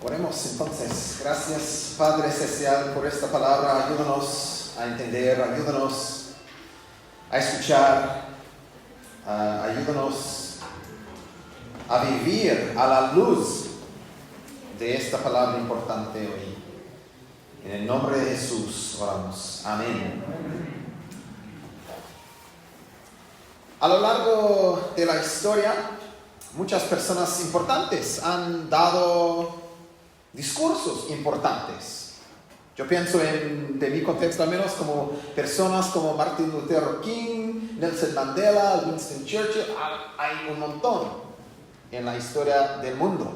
Oremos entonces. Gracias, Padre Celestial, por esta palabra. Ayúdanos a entender, ayúdanos a escuchar, ayúdanos a vivir a la luz de esta palabra importante hoy. En el nombre de Jesús oramos. Amén. A lo largo de la historia, muchas personas importantes han dado discursos importantes. Yo pienso de mi contexto al menos, como personas como Martin Luther King, Nelson Mandela, Winston Churchill. Hay un montón en la historia del mundo.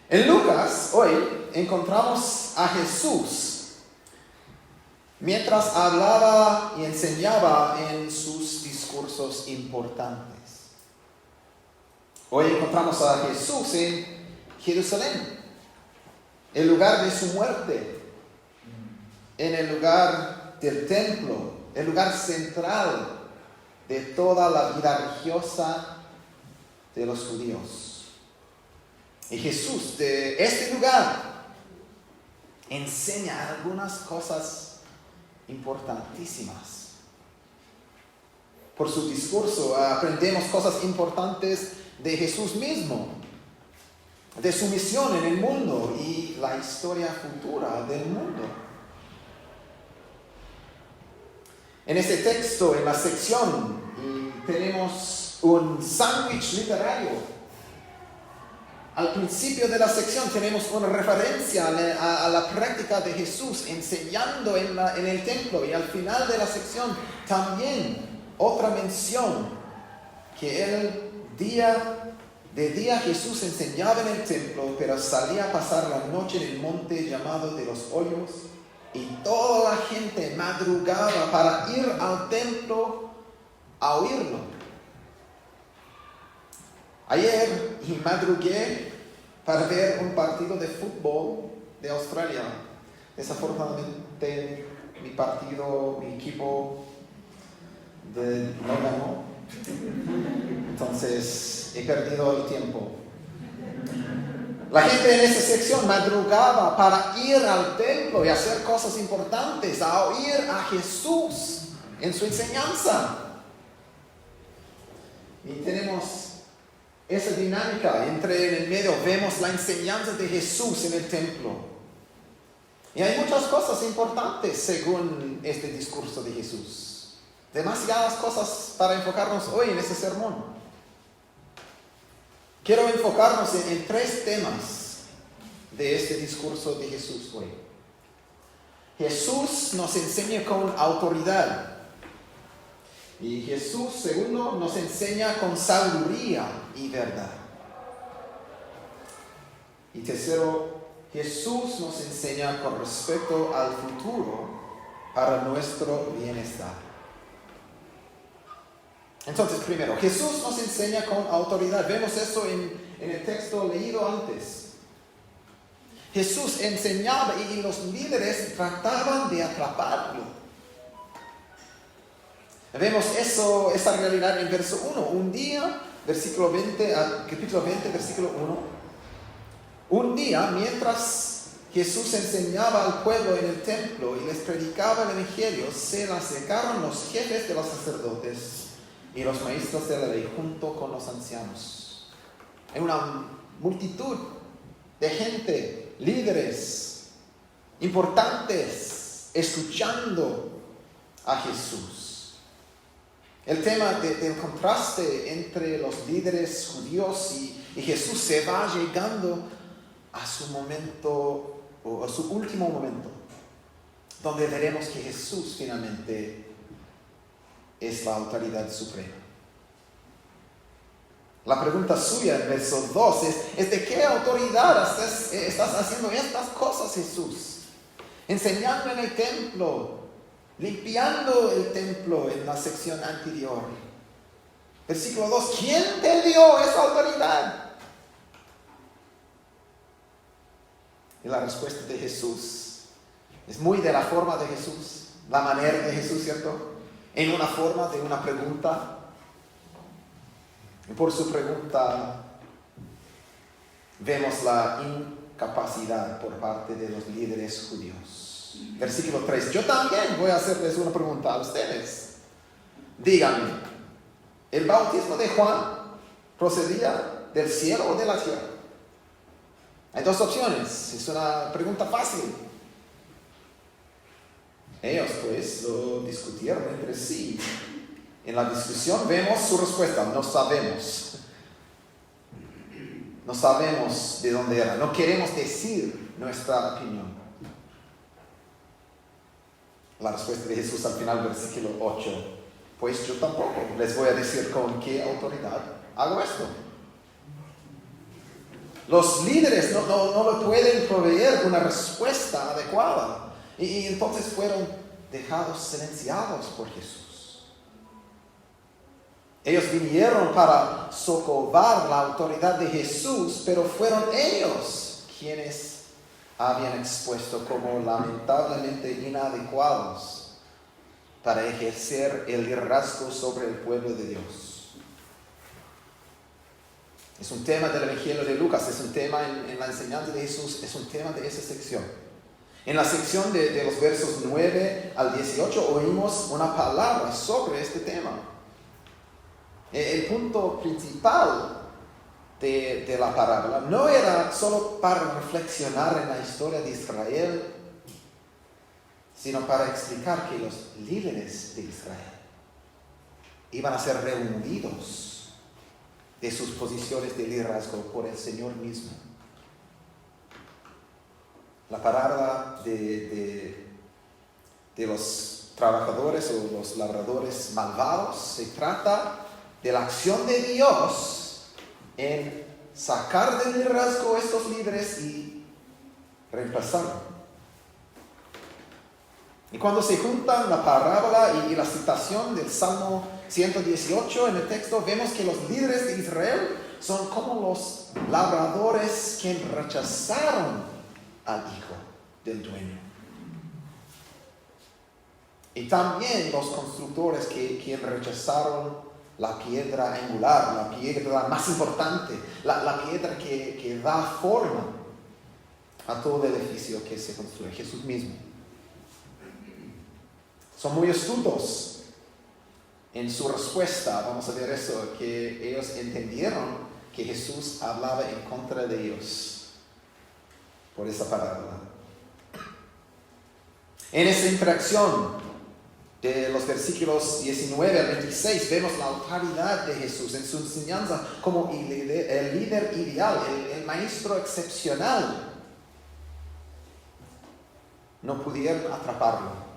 En Lucas, hoy, encontramos a Jesús mientras hablaba y enseñaba en sus discursos importantes. Hoy encontramos a Jesús en Jerusalén, el lugar de su muerte, en el lugar del templo, el lugar central de toda la vida religiosa de los judíos. Y Jesús de este lugar enseña algunas cosas importantísimas. Por su discurso aprendemos cosas importantes de Jesús mismo, de su misión en el mundo y la historia futura del mundo. En este texto, en la sección, tenemos un sándwich literario. Al principio de la sección tenemos una referencia a la práctica de Jesús enseñando en el templo, y al final de la sección también otra mención que de día Jesús enseñaba en el templo, pero salía a pasar la noche en el monte llamado de los Olivos, y toda la gente madrugaba para ir al templo a oírlo. Ayer madrugué para ver un partido de fútbol de Australia. Desafortunadamente mi equipo no ganó. Entonces he perdido el tiempo. La gente en esa sección madrugaba para ir al templo y hacer cosas importantes, a oír a Jesús en su enseñanza. Y tenemos esa dinámica en el medio. Vemos la enseñanza de Jesús en el templo. Y hay muchas cosas importantes según este discurso de Jesús. Demasiadas cosas para enfocarnos hoy en este sermón. Quiero enfocarnos en tres temas de este discurso de Jesús hoy. Jesús nos enseña con autoridad. Y Jesús, segundo, nos enseña con sabiduría y verdad. Y tercero, Jesús nos enseña con respecto al futuro para nuestro bienestar. Entonces, primero, Jesús nos enseña con autoridad. Vemos eso en el texto leído antes. Jesús enseñaba y los líderes trataban de atraparlo. Vemos esa realidad en verso 1. Un día, capítulo 20, versículo 1. Un día, mientras Jesús enseñaba al pueblo en el templo y les predicaba el evangelio, se le acercaron los jefes de los sacerdotes y los maestros de la ley junto con los ancianos. Hay una multitud de gente, líderes importantes, escuchando a Jesús. El tema del contraste entre los líderes judíos y Jesús se va llegando a su momento, o a su último momento, donde veremos que Jesús finalmente es la autoridad suprema. La pregunta suya en verso 2 es ¿de qué autoridad estás haciendo estas cosas, Jesús? Enseñando en el templo, limpiando el templo en la sección anterior. Versículo 2, ¿quién te dio esa autoridad? Y la respuesta de Jesús es muy de la forma de Jesús, la manera de Jesús, ¿cierto? En una forma de una pregunta. Y por su pregunta vemos la incapacidad por parte de los líderes judíos. Versículo 3. Yo también voy a hacerles una pregunta a ustedes. Díganme, ¿el bautismo de Juan procedía del cielo o de la tierra? Hay dos opciones. Es una pregunta fácil. Ellos pues lo discutieron entre sí. En la discusión vemos su respuesta. No sabemos. No sabemos de dónde era. No queremos decir nuestra opinión. La respuesta de Jesús al final, versículo 8. Pues yo tampoco les voy a decir con qué autoridad hago esto. Los líderes no le pueden proveer una respuesta adecuada. Y entonces fueron dejados silenciados por Jesús. Ellos vinieron para socorrer la autoridad de Jesús, pero fueron ellos quienes habían expuesto como lamentablemente inadecuados para ejercer el liderazgo sobre el pueblo de Dios. Es un tema del Evangelio de Lucas, es un tema en la enseñanza de Jesús, es un tema de esa sección. En la sección de los versos 9 al 18 oímos una palabra sobre este tema. El punto principal de la parábola no era solo para reflexionar en la historia de Israel, sino para explicar que los líderes de Israel iban a ser removidos de sus posiciones de liderazgo por el Señor mismo. La parábola de los trabajadores o los labradores malvados se trata de la acción de Dios en sacar del liderazgo a estos líderes y reemplazarlo. Y cuando se juntan la parábola y la citación del Salmo 118 en el texto, vemos que los líderes de Israel son como los labradores que rechazaron al hijo del dueño. Y también los constructores que rechazaron la piedra angular, la piedra más importante, la piedra que da forma a todo el edificio que se construye, Jesús mismo. Son muy astutos en su respuesta. Vamos a ver eso, que ellos entendieron que Jesús hablaba en contra de ellos por esa parábola. En esa interacción de los versículos 19 al 26 vemos la autoridad de Jesús en su enseñanza como el líder ideal, el maestro excepcional. No pudieron atraparlo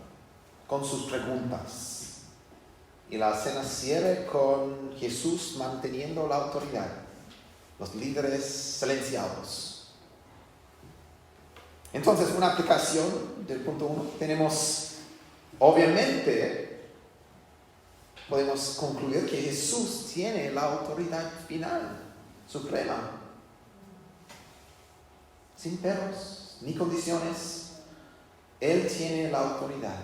con sus preguntas. Y la escena cierra con Jesús manteniendo la autoridad, los líderes silenciados. Entonces, una aplicación del punto 1. Tenemos, obviamente, podemos concluir que Jesús tiene la autoridad final, suprema. Sin peros ni condiciones, Él tiene la autoridad.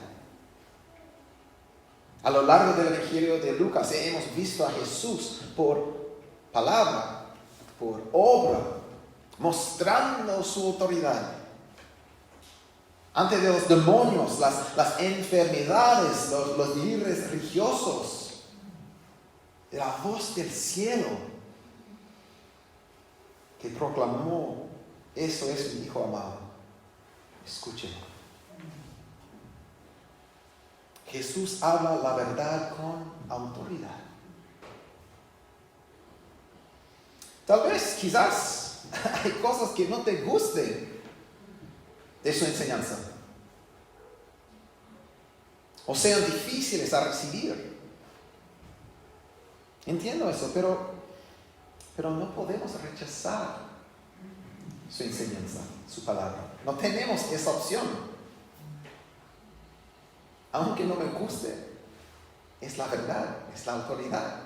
A lo largo del Evangelio de Lucas hemos visto a Jesús por palabra, por obra, mostrando su autoridad. Ante de los demonios, las enfermedades, los líderes religiosos, de la voz del cielo que proclamó: eso es mi Hijo amado, escúchenlo. Jesús habla la verdad con autoridad. Tal vez, quizás, hay cosas que no te gusten de su enseñanza, o sean difíciles a recibir. Entiendo eso, pero no podemos rechazar su enseñanza, su palabra. No tenemos esa opción. Aunque no me guste, es la verdad, es la autoridad.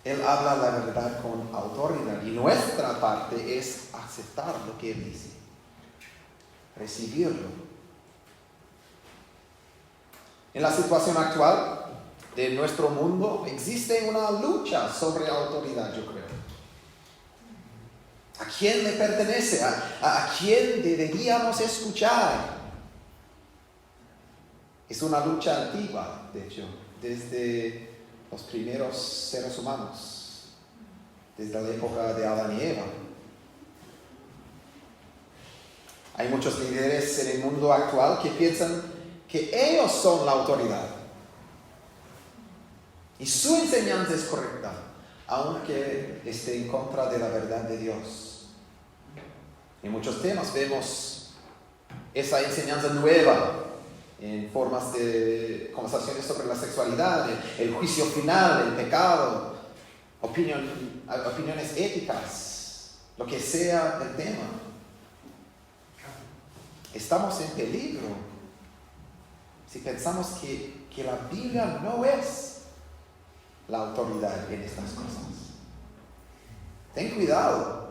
Él habla la verdad con autoridad y nuestra parte es aceptar lo que Él dice, recibirlo. En la situación actual, de nuestro mundo, existe una lucha sobre autoridad, yo creo. ¿A quién le pertenece? ¿A quién deberíamos escuchar? Es una lucha antigua, de hecho, desde los primeros seres humanos, desde la época de Adán y Eva. Hay muchos líderes en el mundo actual que piensan que ellos son la autoridad. Y su enseñanza es correcta, aunque esté en contra de la verdad de Dios. En muchos temas vemos esa enseñanza nueva en formas de conversaciones sobre la sexualidad, el juicio final, el pecado, opiniones éticas, lo que sea el tema. Estamos en peligro si pensamos que la Biblia no es la autoridad en estas cosas. Ten cuidado.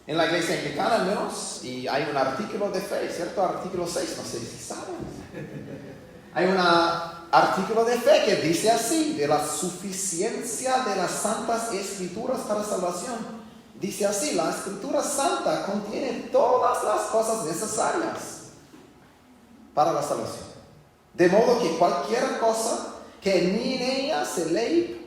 En la iglesia anglicana al menos, y hay un artículo de fe, ¿cierto? Artículo 6, no sé si saben. Hay un artículo de fe que dice así, de la suficiencia de las santas escrituras para salvación. Dice así, la escritura santa contiene todas las cosas necesarias para la salvación. De modo que cualquier cosa que ni en ella se lee,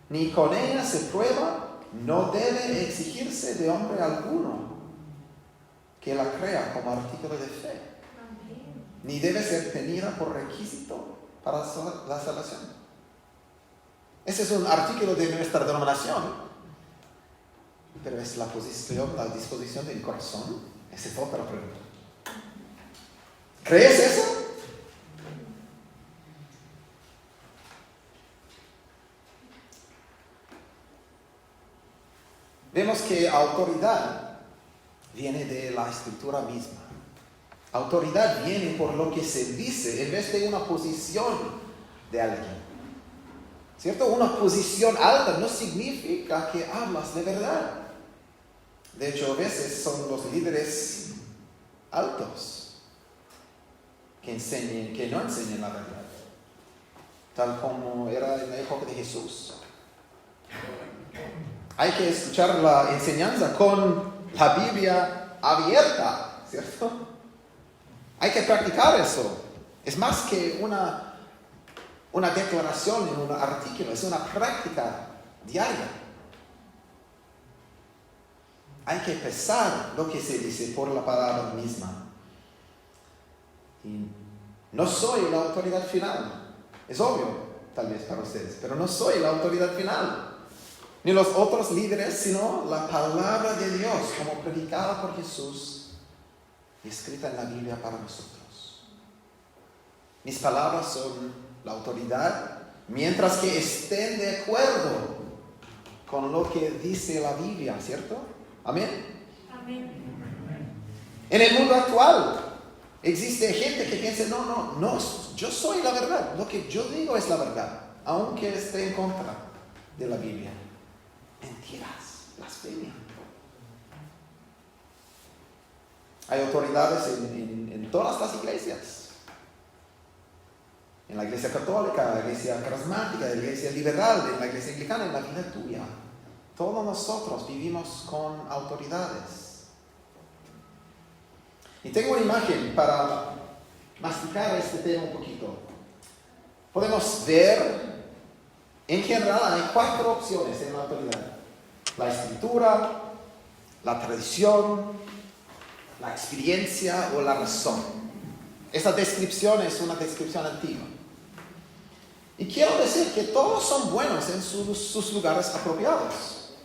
ni con ella se prueba, no debe exigirse de hombre alguno que la crea como artículo de fe. Ni debe ser tenida por requisito para la salvación. Ese es un artículo de nuestra denominación, pero es la disposición del corazón. Esa es otra pregunta. ¿Crees eso? Vemos que autoridad viene de la escritura misma. Autoridad viene por lo que se dice en vez de una posición de alguien. ¿Cierto? Una posición alta no significa que hablas de verdad. De hecho, a veces son los líderes altos que no enseñan la verdad, tal como era en la época de Jesús. Hay que escuchar la enseñanza con la Biblia abierta, ¿cierto? Hay que practicar eso. Es más que una declaración en un artículo, es una práctica diaria. Hay que pesar lo que se dice por la palabra misma. Y no soy la autoridad final. Es obvio, tal vez para ustedes, pero no soy la autoridad final. Ni los otros líderes, sino la palabra de Dios, como predicada por Jesús y escrita en la Biblia para nosotros. Mis palabras son la autoridad, mientras que estén de acuerdo con lo que dice la Biblia, ¿cierto? Amén. Amén. En el mundo actual existe gente que piensa, no, yo soy la verdad, lo que yo digo es la verdad, aunque esté en contra de la Biblia. Mentiras, blasfemia. Hay autoridades en todas las iglesias. En la iglesia católica, en la iglesia carismática, en la iglesia liberal, en la iglesia anglicana, en la vida tuya. Todos nosotros vivimos con autoridades. Y tengo una imagen para masticar este tema un poquito. Podemos ver, en general hay 4 opciones en la autoridad. La escritura, la tradición, la experiencia o la razón. Esta descripción es una descripción antigua. Y quiero decir que todos son buenos en sus lugares apropiados.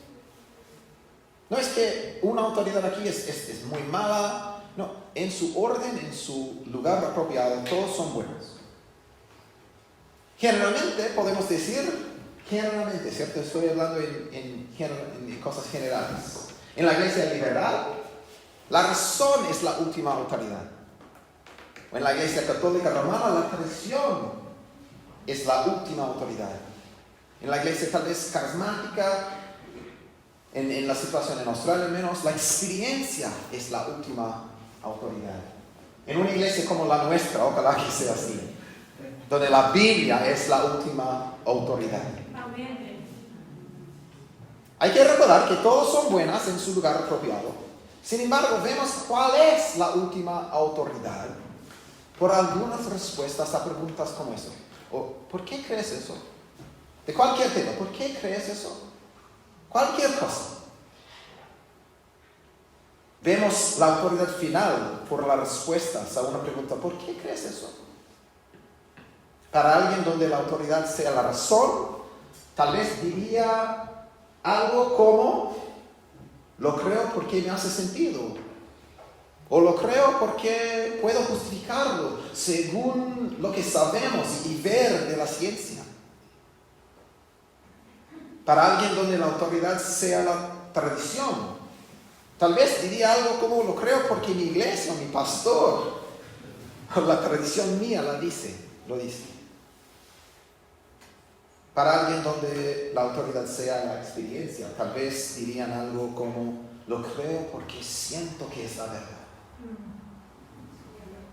No es que una autoridad aquí es muy mala. No, en su orden, en su lugar apropiado, todos son buenos. Generalmente podemos decir, ¿cierto? Estoy hablando en cosas generales. En la iglesia liberal, la razón es la última autoridad. O en la iglesia católica romana, la tradición es la última autoridad. En la iglesia tal vez carismática, en la situación en Australia al menos, la experiencia es la última autoridad. En una iglesia como la nuestra, ojalá que sea así, donde la Biblia es la última autoridad. Hay que recordar que todos son buenas en su lugar apropiado. Sin embargo, vemos cuál es la última autoridad por algunas respuestas a preguntas como eso. ¿Por qué crees eso? De cualquier tema, ¿por qué crees eso? Cualquier cosa. Vemos la autoridad final por las respuestas a una pregunta, ¿por qué crees eso? Para alguien donde la autoridad sea la razón, tal vez diría algo como, lo creo porque me hace sentido. O lo creo porque puedo justificarlo según lo que sabemos y ver de la ciencia. Para alguien donde la autoridad sea la tradición, tal vez diría algo como, lo creo porque mi iglesia, mi pastor, o la tradición mía lo dice. Para alguien donde la autoridad sea la experiencia, tal vez dirían algo como, lo creo porque siento que es la verdad.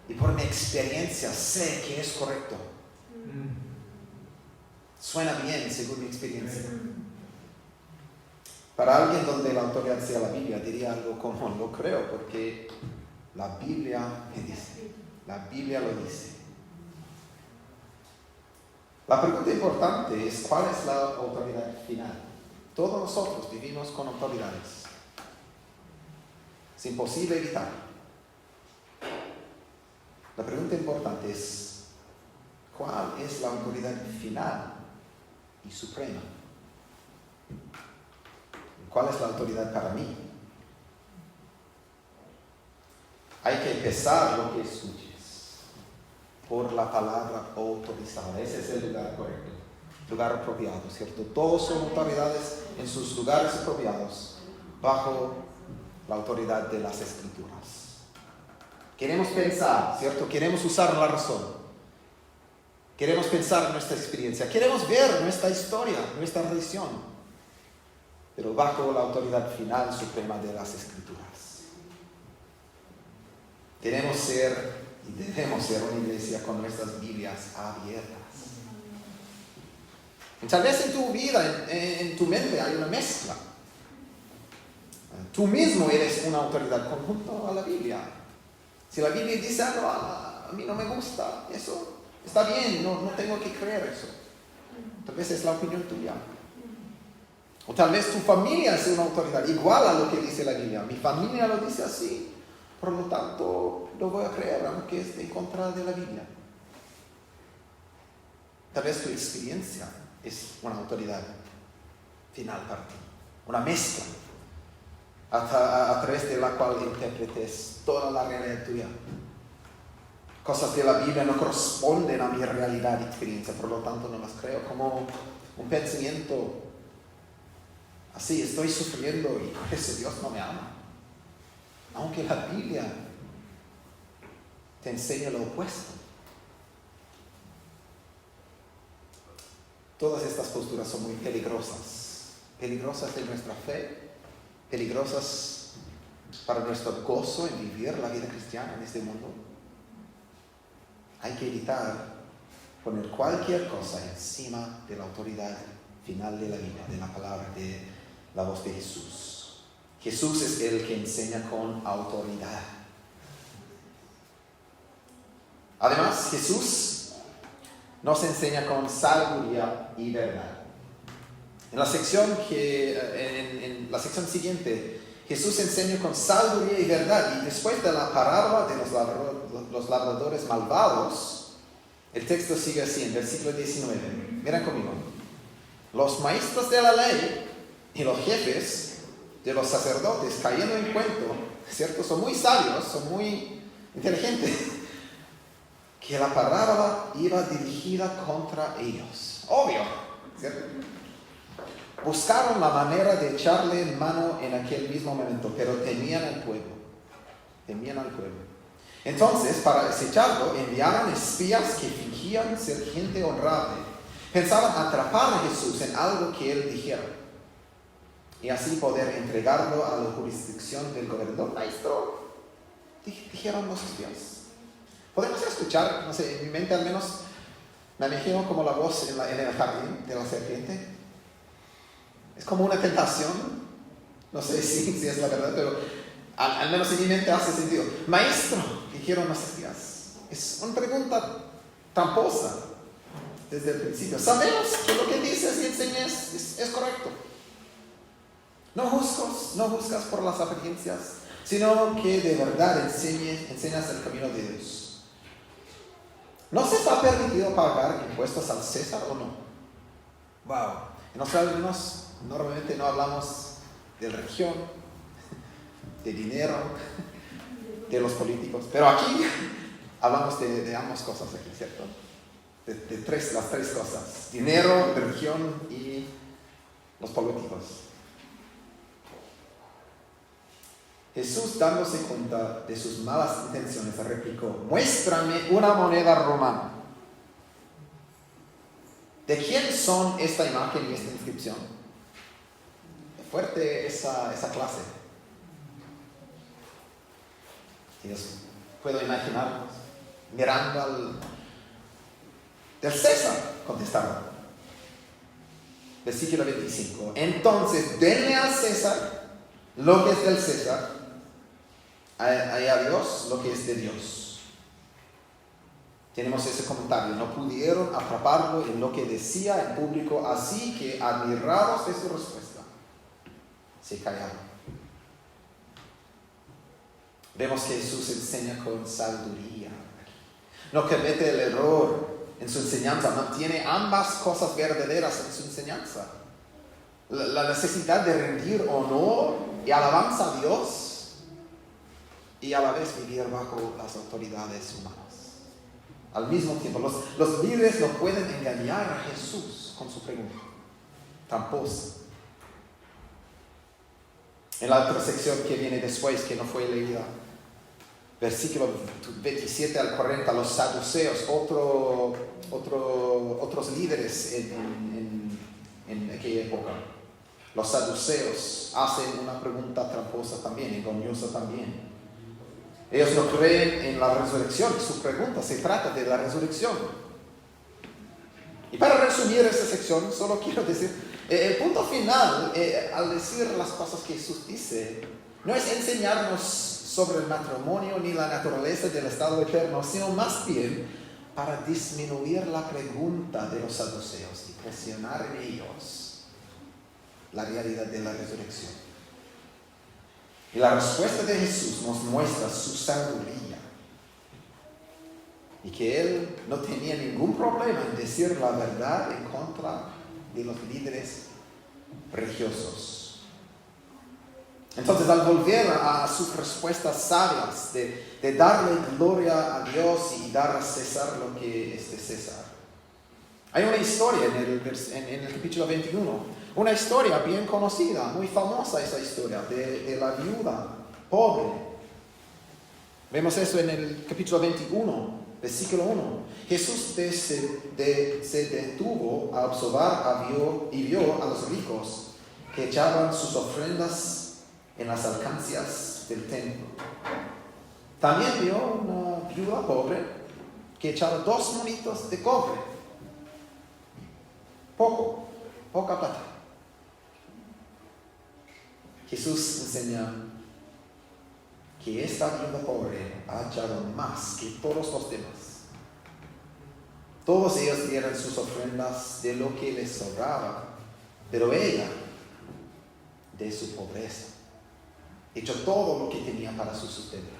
Y por mi experiencia sé que es correcto. Suena bien según mi experiencia. Para alguien donde la autoridad sea la Biblia, diría algo como, lo creo porque la Biblia me dice. La Biblia lo dice. La pregunta importante es, ¿cuál es la autoridad final? Todos nosotros vivimos con autoridades. Es imposible evitar. La pregunta importante es, ¿cuál es la autoridad final y suprema? ¿Cuál es la autoridad para mí? Hay que empezar lo que escuches por la palabra autorizada. Ese es el lugar correcto, lugar apropiado, ¿cierto? Todos son autoridades en sus lugares apropiados, bajo la autoridad de las Escrituras. Queremos pensar, ¿cierto? Queremos usar la razón. Queremos pensar en nuestra experiencia. Queremos ver nuestra historia, nuestra religión, pero bajo la autoridad final suprema de las Escrituras. Queremos ser y debemos ser una iglesia con nuestras Biblias abiertas. Y tal vez en tu vida, en tu mente hay una mezcla. Tú mismo eres una autoridad conjunto a la Biblia. Si la Biblia dice algo, a mí no me gusta, eso está bien, no tengo que creer eso. Tal vez es la opinión tuya. O tal vez tu familia es una autoridad igual a lo que dice la Biblia. Mi familia lo dice así, por lo tanto lo voy a creer aunque esté en contra de la Biblia. Tal vez tu experiencia es una autoridad final para ti, una mezcla a través de la cual interpretes toda la realidad tuya. Cosas de la Biblia no corresponden a mi realidad y experiencia, por lo tanto no las creo, como un pensamiento así, estoy sufriendo y por eso Dios no me ama. Aunque la Biblia te enseña lo opuesto. Todas estas posturas son muy peligrosas. Peligrosas en nuestra fe, peligrosas para nuestro gozo en vivir la vida cristiana en este mundo. Hay que evitar poner cualquier cosa encima de la autoridad final de la Biblia, de la palabra, de la voz de Jesús. Jesús es el que enseña con autoridad. Además, Jesús nos enseña con sabiduría y verdad. En la sección siguiente, Jesús enseña con sabiduría y verdad. Y después de la parábola de los labradores malvados, el texto sigue así, en versículo 19. Miren conmigo. Los maestros de la ley y los jefes de los sacerdotes, cayendo en cuento, ¿cierto? Son muy sabios, son muy inteligentes, que la parábola iba dirigida contra ellos. Obvio, ¿cierto? Buscaron la manera de echarle mano en aquel mismo momento, pero temían al pueblo. Entonces, para acecharlo, enviaron espías que fingían ser gente honrable. Pensaban atrapar a Jesús en algo que él dijera, y así poder entregarlo a la jurisdicción del gobernador. Maestro, dijeron los espías, Podemos escuchar, no sé, en mi mente al menos, me imagino como la voz en el jardín de la serpiente. Es como una tentación. No sé si es la verdad, pero al menos en mi mente hace sentido. Maestro, dijeron los espías. Es una pregunta tramposa desde el principio. Sabemos que lo que dices y enseñas es correcto. No juzgas por las apariencias, sino que de verdad enseñas el camino de Dios. ¿No se está permitido pagar impuestos al César o no? Wow. En los alumnos normalmente no hablamos de religión, de dinero, de los políticos, pero aquí hablamos de ambas cosas aquí, ¿cierto? Las tres cosas: dinero, religión y los políticos. Jesús, dándose cuenta de sus malas intenciones, replicó: muéstrame una moneda romana. ¿De quién son esta imagen y esta inscripción? Es fuerte esa clase. Y puedo imaginarnos mirando del César, contestaron. Versículo 25. Entonces, denle al César lo que es del César, a Dios lo que es de Dios. Tenemos ese comentario: no pudieron atraparlo en lo que decía en público, así que, admirados de su respuesta, se callaron. Vemos que Jesús enseña con sabiduría. No comete el error en su enseñanza, mantiene ambas cosas verdaderas en su enseñanza. La necesidad de rendir honor y alabanza a Dios y a la vez vivir bajo las autoridades humanas. Al mismo tiempo, los líderes no pueden engañar a Jesús con su pregunta tramposa. En la otra sección que viene después, que no fue leída, versículo 27 al 40, los saduceos, otros líderes en aquella época. Los saduceos hacen una pregunta tramposa también, engañosa también. Ellos no creen en la resurrección. Su pregunta se trata de la resurrección. Y para resumir esta sección, solo quiero decir, el punto final, al decir las cosas que Jesús dice, no es enseñarnos sobre el matrimonio ni la naturaleza del estado eterno, sino más bien para disminuir la pregunta de los saduceos y presionar en ellos la realidad de la resurrección. Y la respuesta de Jesús nos muestra su sabiduría y que Él no tenía ningún problema en decir la verdad en contra de los líderes religiosos. Entonces, al volver a sus respuestas sabias de darle gloria a Dios y dar a César lo que es de César, hay una historia en el capítulo 21, una historia bien conocida, muy famosa esa historia, de la viuda pobre. Vemos eso en el capítulo 21, versículo 1. Jesús se detuvo a observar y vio a los ricos que echaban sus ofrendas en las alcancías del templo. También vio una viuda pobre que echaba 2 monitos de cobre. Poca plata. Jesús enseña que esta viuda pobre ha echado más que todos los demás. Todos ellos dieron sus ofrendas de lo que les sobraba, pero ella, de su pobreza, echó todo lo que tenía para su sustento.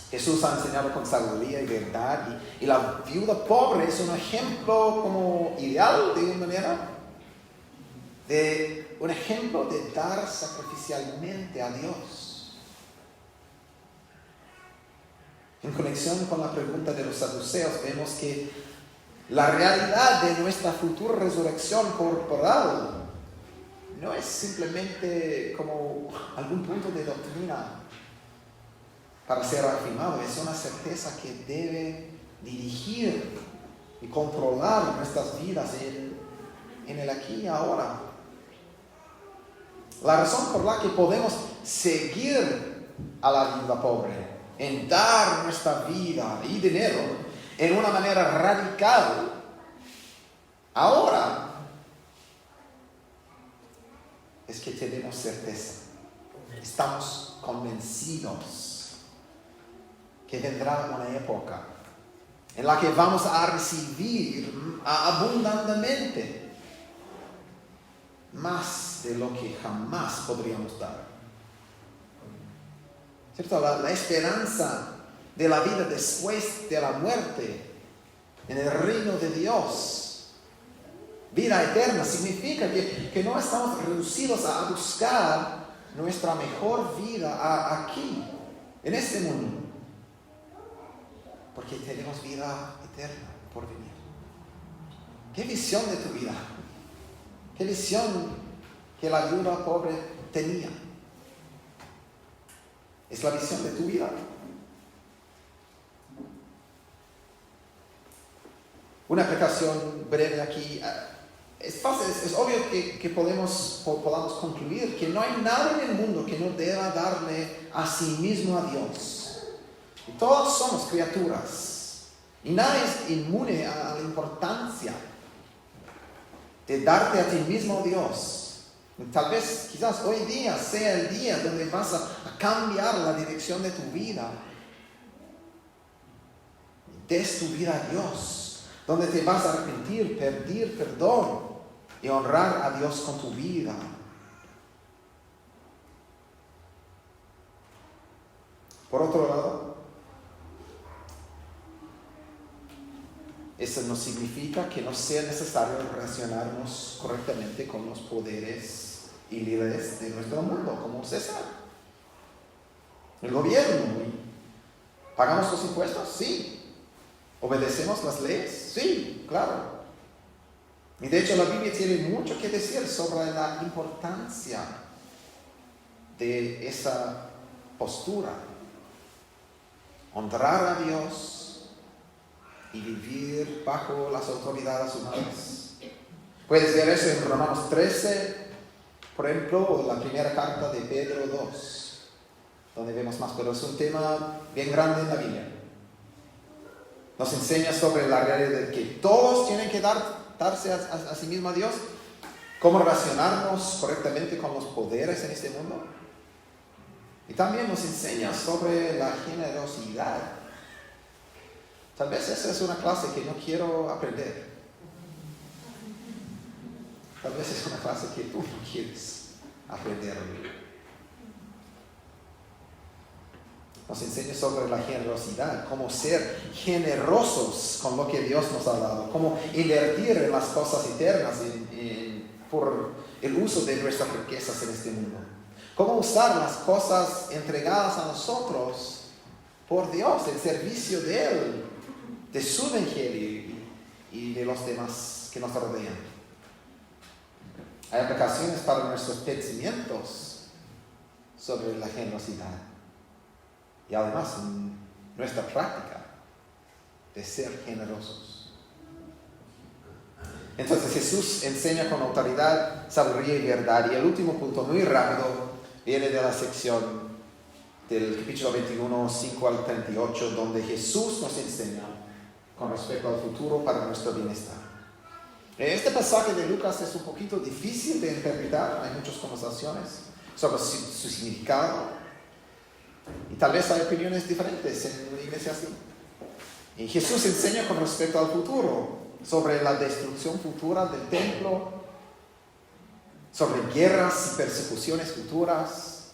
Jesús ha enseñado con sabiduría y verdad, y la viuda pobre es un ejemplo como ideal de una manera, de un ejemplo de dar sacrificialmente a Dios. En conexión con la pregunta de los saduceos, vemos que la realidad de nuestra futura resurrección corporal no es simplemente como algún punto de doctrina para ser afirmado, es una certeza que debe dirigir y controlar nuestras vidas en el aquí y ahora. La razón por la que podemos seguir a la viuda pobre en dar nuestra vida y dinero en una manera radical, ahora es que tenemos certeza, estamos convencidos que vendrá una época en la que vamos a recibir abundantemente más de lo que jamás podríamos dar. ¿Cierto? La esperanza de la vida después de la muerte en el reino de Dios, vida eterna, significa que no estamos reducidos a buscar nuestra mejor vida aquí, en este mundo, porque tenemos vida eterna por venir. ¿Qué visión de tu vida? ¿Qué visión que la viuda pobre tenía? ¿Es la visión de tu vida? Una aplicación breve aquí. Es fácil, es obvio que podamos concluir que no hay nada en el mundo que no deba darle a sí mismo a Dios. Y todos somos criaturas. Y nadie es inmune a la importancia de darte a ti mismo a Dios. Tal vez, quizás hoy día sea el día donde vas a cambiar la dirección de tu vida. Des tu vida a Dios, donde te vas a arrepentir, pedir perdón y honrar a Dios con tu vida. Por otro lado, eso no significa que no sea necesario relacionarnos correctamente con los poderes y líderes de nuestro mundo, como César, el gobierno. ¿Pagamos los impuestos? Sí. ¿Obedecemos las leyes? Sí, claro. Y de hecho la Biblia tiene mucho que decir sobre la importancia de esa postura. Honrar a Dios y vivir bajo las autoridades humanas. Puedes ver eso en Romanos 13, por ejemplo, o la primera carta de Pedro 2, donde vemos más, pero es un tema bien grande en la Biblia. Nos enseña sobre la realidad de que todos tienen que darse a sí mismo a Dios, cómo relacionarnos correctamente con los poderes en este mundo. Y también nos enseña sobre la generosidad. Tal vez esa es una clase que no quiero aprender. Tal vez es una clase que tú no quieres aprender. Nos enseña sobre la generosidad, cómo ser generosos con lo que Dios nos ha dado, cómo invertir en las cosas eternas por el uso de nuestras riquezas en este mundo. Cómo usar las cosas entregadas a nosotros por Dios, el servicio de Él, de su evangelio y de los demás que nos rodean. Hay aplicaciones para nuestros pensamientos sobre la generosidad y además en nuestra práctica de ser generosos. Entonces Jesús enseña con autoridad, sabiduría y verdad. Y el último punto, muy rápido, viene de la sección del capítulo 21, 5 al 38, donde Jesús nos enseña con respecto al futuro para nuestro bienestar. Este pasaje de Lucas es un poquito difícil de interpretar, hay muchas conversaciones sobre su significado, y tal vez hay opiniones diferentes en una iglesia así. Y Jesús enseña con respecto al futuro, sobre la destrucción futura del templo, sobre guerras y persecuciones futuras,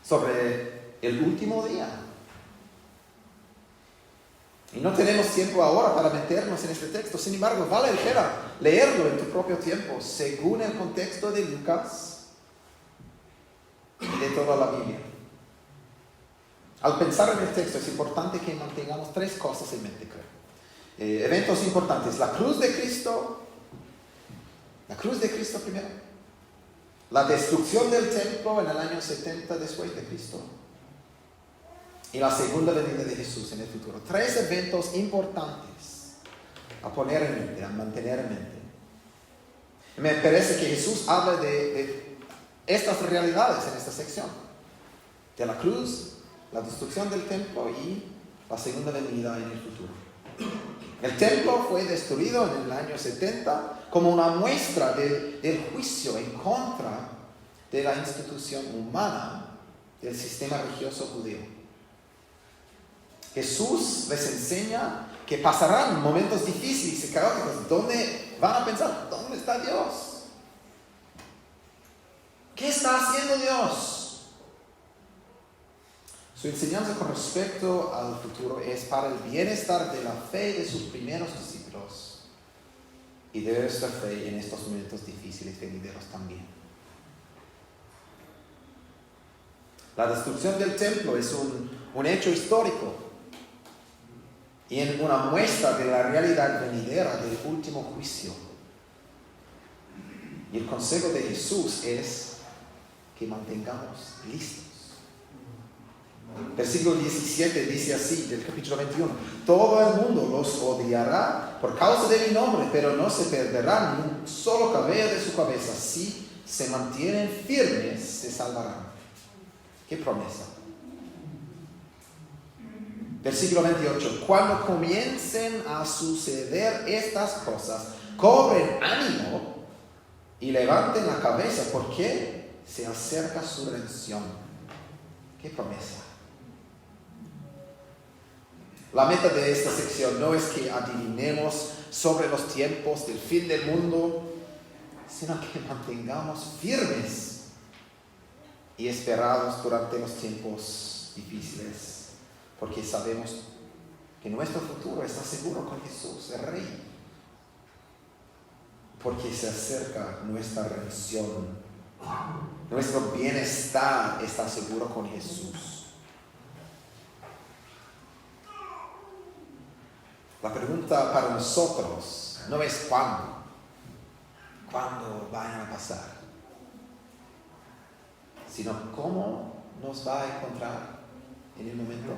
sobre el último día. Y no tenemos tiempo ahora para meternos en este texto. Sin embargo, vale la pena leerlo en tu propio tiempo, según el contexto de Lucas y de toda la Biblia. Al pensar en el texto es importante que mantengamos tres cosas en mente, creo. Eventos importantes: la cruz de Cristo primero, la destrucción del templo en el año 70 después de Cristo, y la segunda venida de Jesús en el futuro. Tres eventos importantes a poner en mente, a mantener en mente. Me parece que Jesús habla de estas realidades en esta sección: de la cruz, la destrucción del templo y la segunda venida en el futuro. El templo fue destruido en el año 70 como una muestra del juicio en contra de la institución humana del sistema religioso judío. Jesús les enseña que pasarán momentos difíciles y caóticos donde van a pensar, ¿dónde está Dios? ¿Qué está haciendo Dios? Su enseñanza con respecto al futuro es para el bienestar de la fe de sus primeros discípulos y de nuestra fe en estos momentos difíciles venideros también. La destrucción del templo es un hecho histórico y una muestra de la realidad venidera del último juicio. Y el consejo de Jesús es que mantengamos listos. Versículo 17 dice así, del capítulo 21, todo el mundo los odiará por causa de mi nombre, pero no se perderá ni un solo cabello de su cabeza. Si se mantienen firmes, se salvarán. ¿Qué promesa? Versículo 28, cuando comiencen a suceder estas cosas, cobren ánimo y levanten la cabeza, porque se acerca su redención. ¿Qué promesa? La meta de esta sección no es que adivinemos sobre los tiempos del fin del mundo, sino que mantengamos firmes y esperados durante los tiempos difíciles, porque sabemos que nuestro futuro está seguro con Jesús, el Rey, porque se acerca nuestra redención, nuestro bienestar está seguro con Jesús. La pregunta para nosotros no es cuándo vayan a pasar, sino cómo nos va a encontrar en el momento.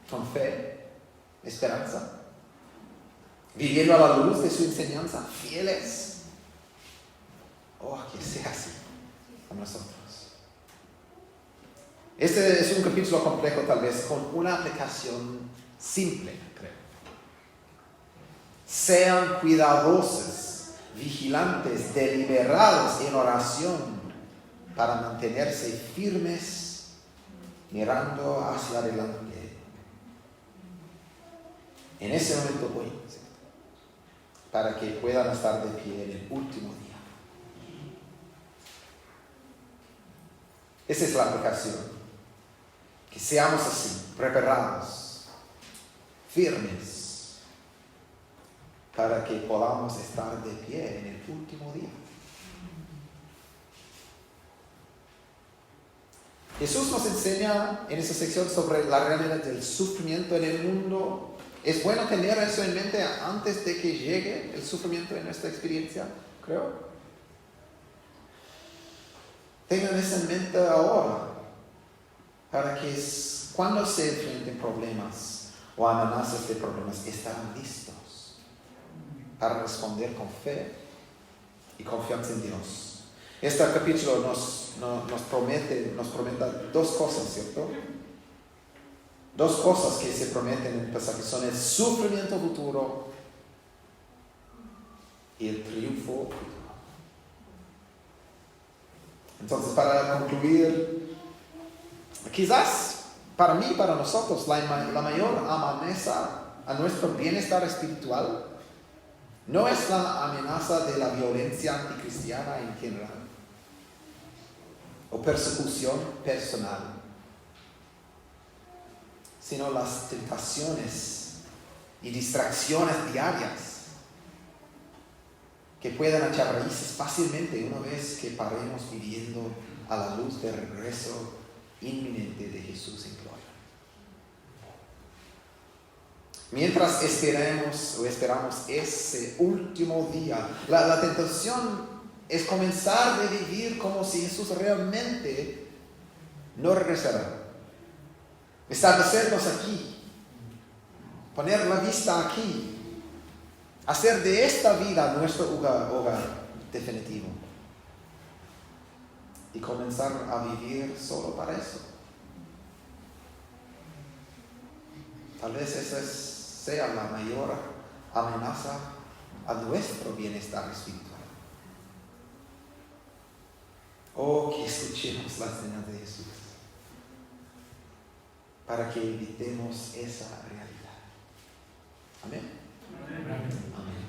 Con fe, esperanza, viviendo a la luz de su enseñanza, fieles. Que sea así con nosotros. Este es un capítulo complejo, tal vez, con una aplicación simple, creo. Sean cuidadosos, vigilantes, deliberados en oración para mantenerse firmes, mirando hacia adelante. En ese momento voy, para que puedan estar de pie en el último día. Esa es la aplicación. Que seamos así, preparados, firmes, para que podamos estar de pie en el último día. Jesús nos enseña en esta sección sobre la realidad del sufrimiento en el mundo. Es bueno tener eso en mente antes de que llegue el sufrimiento en nuestra experiencia, creo. Tengan eso en mente ahora, para que cuando se enfrenten problemas o amenazas de problemas, estarán listos para responder con fe y confianza en Dios. Este capítulo nos promete dos cosas, ¿cierto? Dos cosas que se prometen en el pasaje son el sufrimiento futuro y el triunfo futuro. Entonces, para concluir, quizás para mí, para nosotros, la mayor amenaza a nuestro bienestar espiritual no es la amenaza de la violencia anticristiana en general o persecución personal, sino las tentaciones y distracciones diarias que puedan echar raíces fácilmente una vez que paremos viviendo a la luz del regreso inminente de Jesús en gloria. Mientras esperamos ese último día, la tentación es comenzar a vivir como si Jesús realmente no regresará. Establecernos aquí, poner la vista aquí, hacer de esta vida nuestro hogar definitivo. y comenzar a vivir solo para eso. Tal vez esa sea la mayor amenaza a nuestro bienestar espiritual. Oh, que escuchemos la enseñanza de Jesús para que evitemos esa realidad. Amén. Amén.